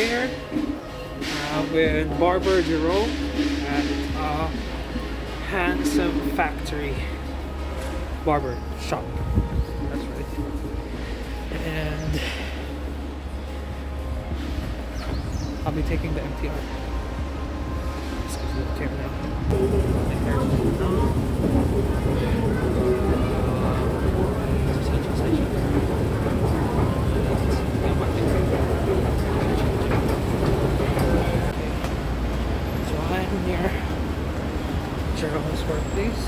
here with barber Jerome at Handsome Factory Barber Shop. That's right. And I'll be taking the MTR. Let's go to the camera now. So I'm near Jerome's workplace.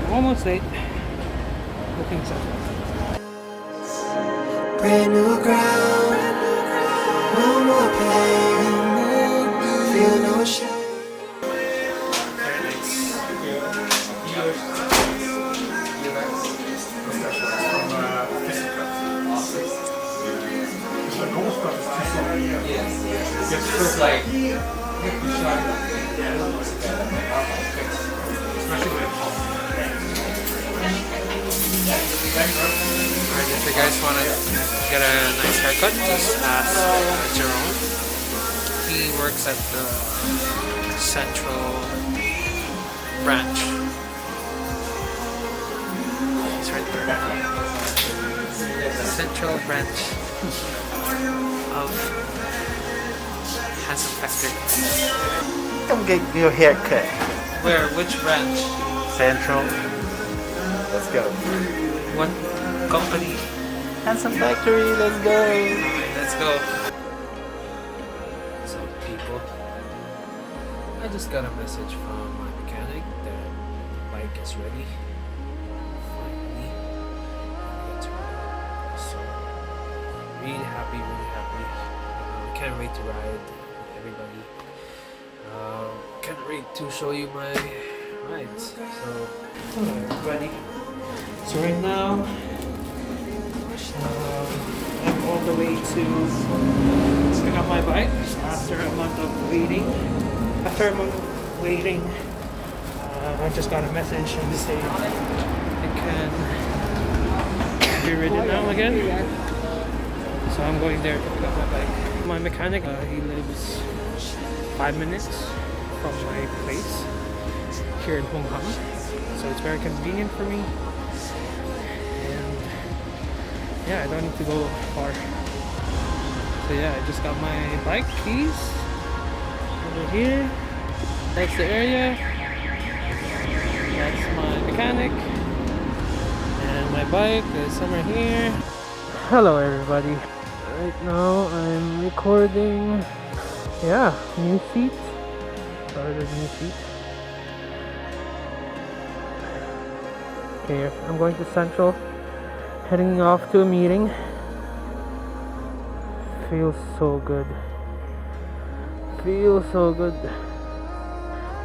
I'm almost late. Looking something. Brand new ground, no more pain, feel no shame. It's like Alright, if you guys want to get a nice haircut, just ask Jerome. He works at the Central branch. He's right there. The Central branch of Handsome Factory. Come get your hair cut. Where? Which branch? Central. Let's go. What company? Handsome Factory, let's go. Alright, let's go. So people, I just got a message from my mechanic that the bike is ready. Finally, I get to ride. So really happy, really happy. Can't wait to ride with everybody. Can't wait to show you my rides. So, hello everybody. So right now, I'm on the way to pick up my bike after a month of waiting. I just got a message and they say it can be ridden now again. So I'm going there to pick up my bike. My mechanic, he lives 5 minutes from my place here in Hong Kong. So it's very convenient for me. Yeah, I don't need to go far. So yeah, I just got my bike keys over here. That's the area. That's my mechanic. And my bike is somewhere here. Hello everybody. Right now I'm recording, new seat. Started new seat. Okay, I'm going to Central. Heading off to a meeting. Feels so good. Feels so good.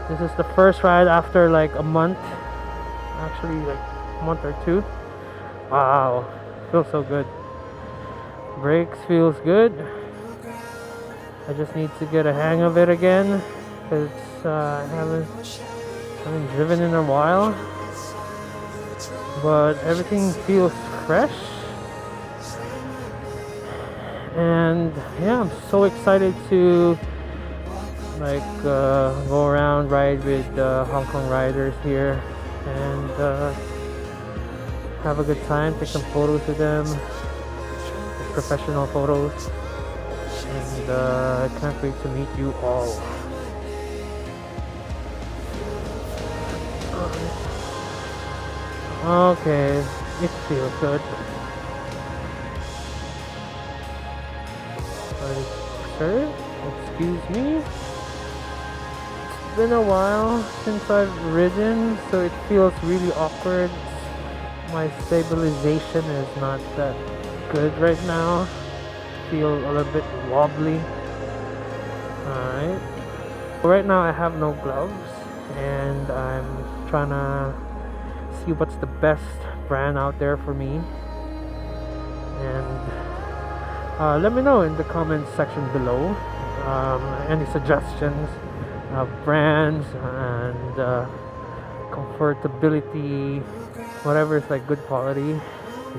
This is the first ride after like a month. Actually like a month or two. Wow. Feels so good. Brakes feels good. I just need to get a hang of it again. Because I haven't driven in a while. But everything feels fresh, and yeah, I'm so excited to go around, ride with Hong Kong riders here, and have a good time, take some photos with them, professional photos, and I can't wait to meet you all. Okay, it feels good. Sir, excuse me. It's been a while since I've ridden, so it feels really awkward. My stabilization is not that good right now. Feel a little bit wobbly. Alright. Right now I have no gloves, and I'm trying to see what's the best brand out there for me, and let me know in the comments section below any suggestions of brands and comfortability, whatever is like good quality.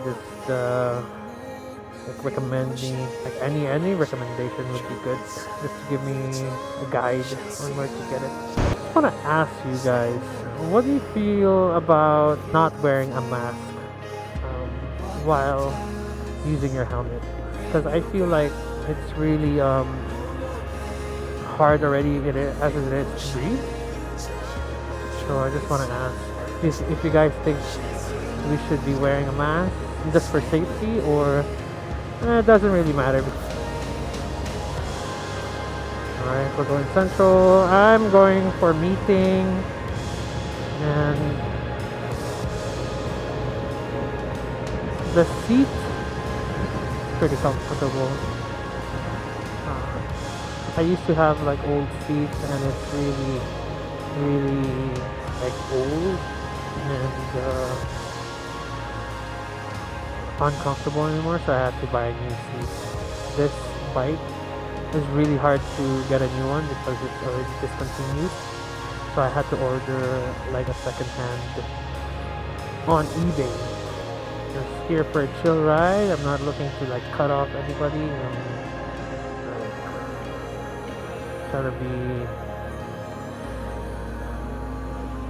Just like recommend me, like any recommendation would be good, just to give me a guide on where to get it. I just want to ask you guys, what do you feel about not wearing a mask um, while using your helmet? Because I feel like it's really hard already as it is to breathe. So I just want to ask if you guys think we should be wearing a mask just for safety, or it doesn't really matter. Alright, we're going central. I'm going for meeting, and the seat is pretty comfortable. I used to have like old seats, and it's really like old and uncomfortable anymore, so I had to buy a new seat. This bike is really hard to get a new one because it's already discontinued, so I had to order like a second hand on eBay. Just here for a chill ride. I'm not looking to like cut off anybody and try to be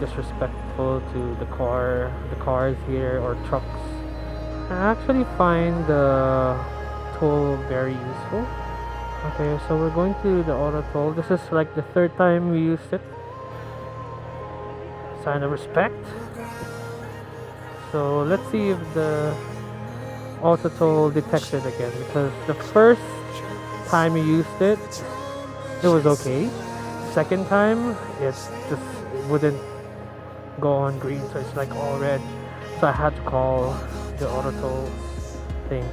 disrespectful to the cars here or trucks. I actually find the toll very useful. Okay, so we're going to the auto toll. This is like the third time we used it. Sign of respect. So let's see if the auto toll detects it again, because the first time we used it, it was okay. Second time, it wouldn't go on green, so it's like all red. So I had to call the auto toll thing,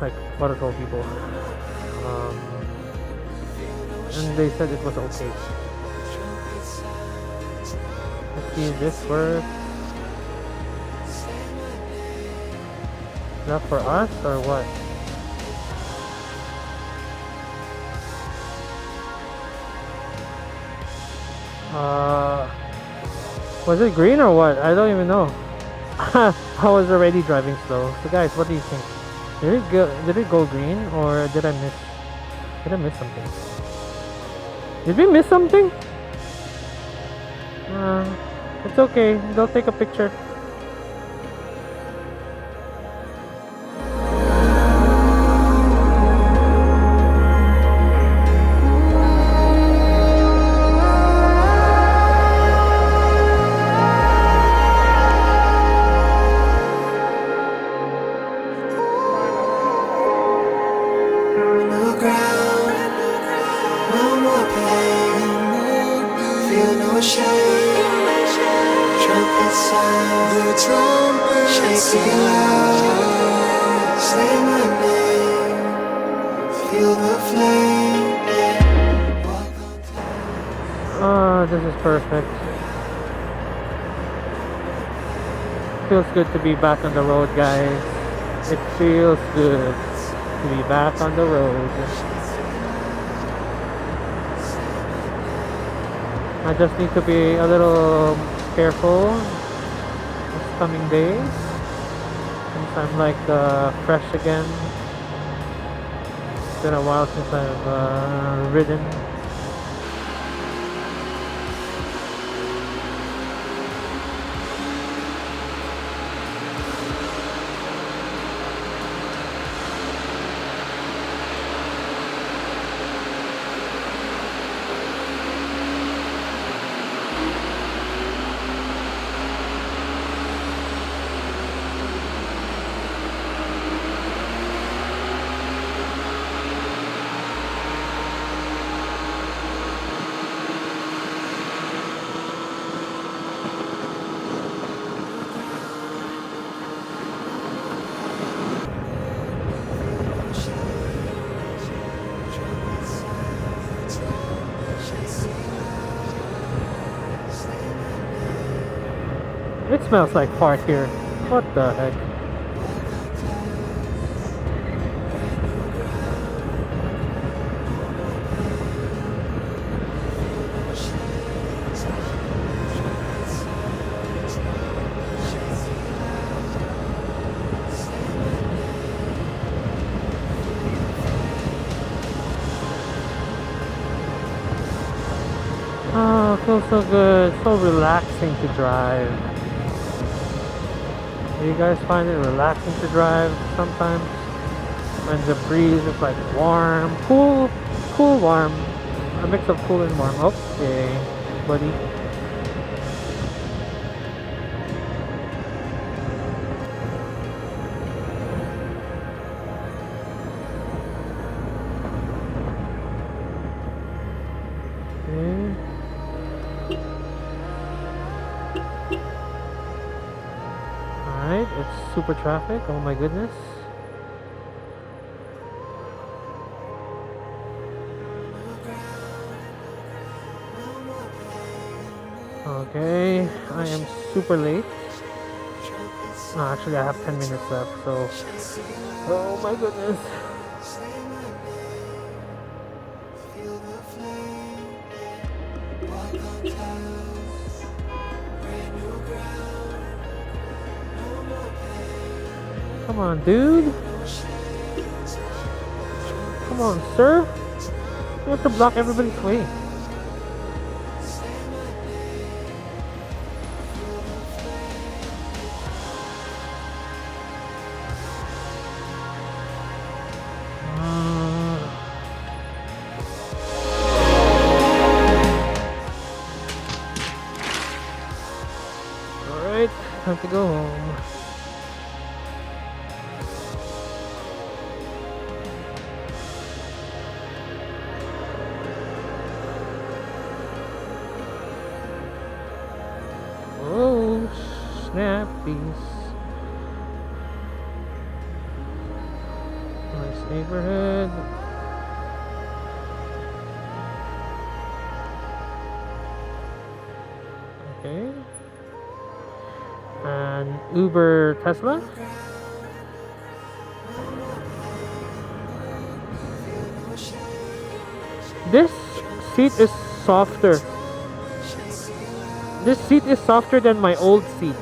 like auto toll people, and they said it was okay. Let's see if this works. Is that for us or what? Was it green or what? I don't even know. I was already driving slow. So guys, what do you think? Did it go green, or did I miss something? Did we miss something? It's okay. They'll take a picture. New ground, no more pain. Feel no shame. Trumpet sound, shaking loud. Say my name. Feel the flame. This is perfect. Feels good to be back on the road, guys. It feels good to be back on the road. I just need to be a little careful this coming days, since I'm like fresh again. It's been a while since I've ridden. It smells like fart here. What the heck? feels so good, so relaxing to drive. Do you guys find it relaxing to drive sometimes? When the breeze is like warm, cool, warm. A mix of cool and warm. Okay, buddy. Okay. Alright, it's super traffic. Oh my goodness. Okay, I am super late. No, actually, I have 10 minutes left, so. Oh my goodness. Feel the flame. Walk on clouds. Brand new ground. No more pain. Come on, dude. No shades. Come on, sir. You have to block everybody's way. Alright, time to go home. Oh, snappies. Nice neighborhood. Okay. And Uber Tesla. This seat is softer. This seat is softer than my old seat.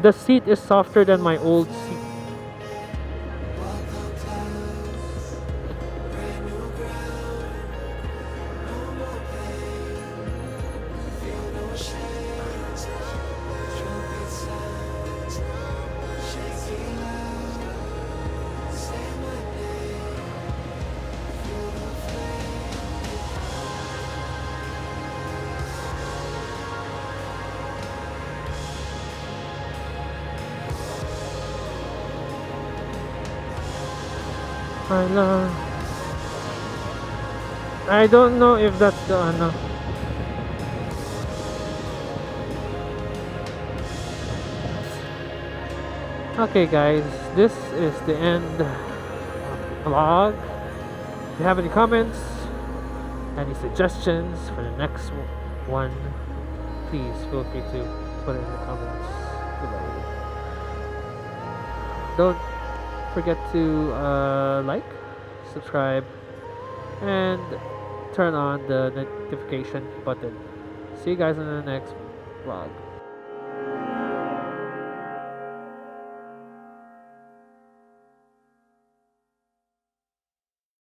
The seat is softer than my old seat. I don't know if that's the ano. Okay guys, this is the end of the vlog. If you have any comments, any suggestions for the next one, please feel free to put it in the comments below. Don't forget to like, subscribe, and turn on the notification button. See you guys in the next vlog.